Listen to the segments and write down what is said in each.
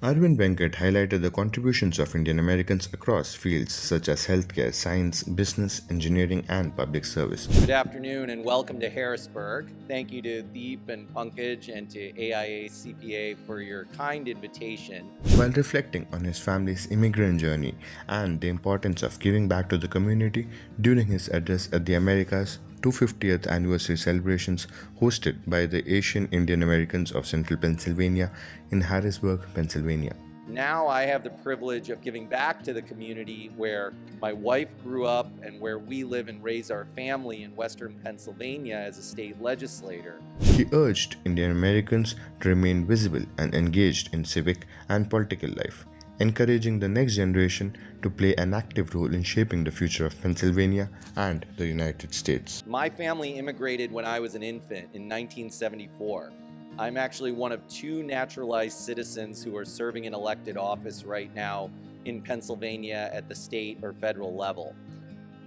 Arvind Venkat highlighted the contributions of Indian Americans across fields such as healthcare, science, business, engineering, and public service. Good afternoon and welcome to Harrisburg. Thank you to Deep and Pankaj and to AIA CPA for your kind invitation. While reflecting on his family's immigrant journey and the importance of giving back to the community during his address at the America's 250th anniversary celebrations hosted by the Asian Indian Americans of Central Pennsylvania in Harrisburg, Pennsylvania. Now I have the privilege of giving back to the community where my wife grew up and where we live and raise our family in Western Pennsylvania as a state legislator. He urged Indian Americans to remain visible and engaged in civic and political life, encouraging the next generation to play an active role in shaping the future of Pennsylvania and the United States. My family immigrated when I was an infant in 1974. I'm actually one of two naturalized citizens who are serving in elected office right now in Pennsylvania at the state or federal level.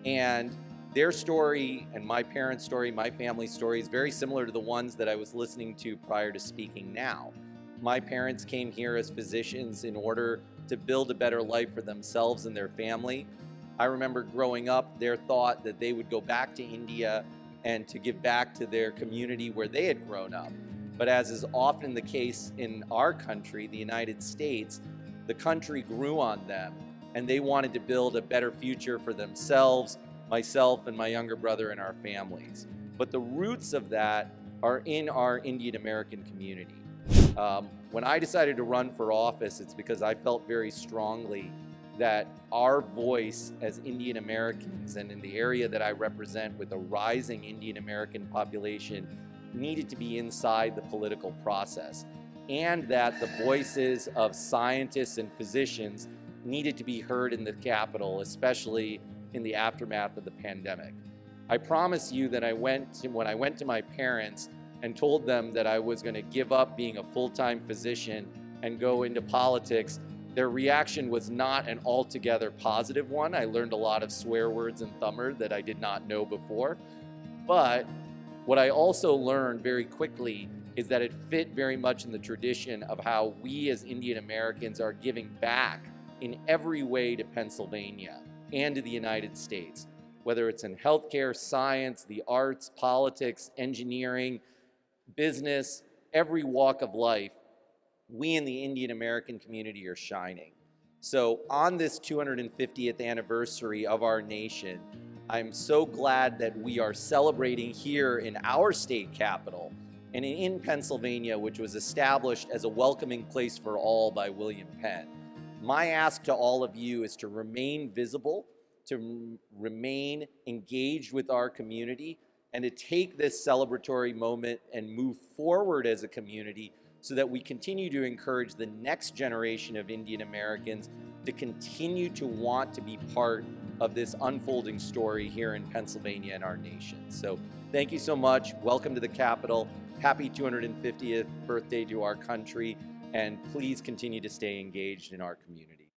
And their story and my parents' story, my family's story is very similar to the ones that I was listening to prior to speaking now. My parents came here as physicians in order to build a better life for themselves and their family. I remember growing up, their thought that they would go back to India and to give back to their community where they had grown up. But as is often the case in our country, the United States, the country grew on them and they wanted to build a better future for themselves, myself and my younger brother and our families. But the roots of that are in our Indian American community. When I decided to run for office, it's because I felt very strongly that our voice as Indian Americans and in the area that I represent with a rising Indian American population needed to be inside the political process, and that the voices of scientists and physicians needed to be heard in the Capitol, especially in the aftermath of the pandemic. I promise you that when I went to my parents and told them that I was going to give up being a full-time physician and go into politics, their reaction was not an altogether positive one. I learned a lot of swear words and thumber that I did not know before. But what I also learned very quickly is that it fit very much in the tradition of how we as Indian Americans are giving back in every way to Pennsylvania and to the United States, whether it's in healthcare, science, the arts, politics, engineering, business, every walk of life. We in the Indian American community are shining. So on this 250th anniversary of our nation, I'm so glad that we are celebrating here in our state capital and in Pennsylvania, which was established as a welcoming place for all by William Penn. My ask to all of you is to remain visible, to remain engaged with our community, and to take this celebratory moment and move forward as a community so that we continue to encourage the next generation of Indian Americans to continue to want to be part of this unfolding story here in Pennsylvania and our nation. So thank you so much. Welcome to the Capitol. Happy 250th birthday to our country, and please continue to stay engaged in our community.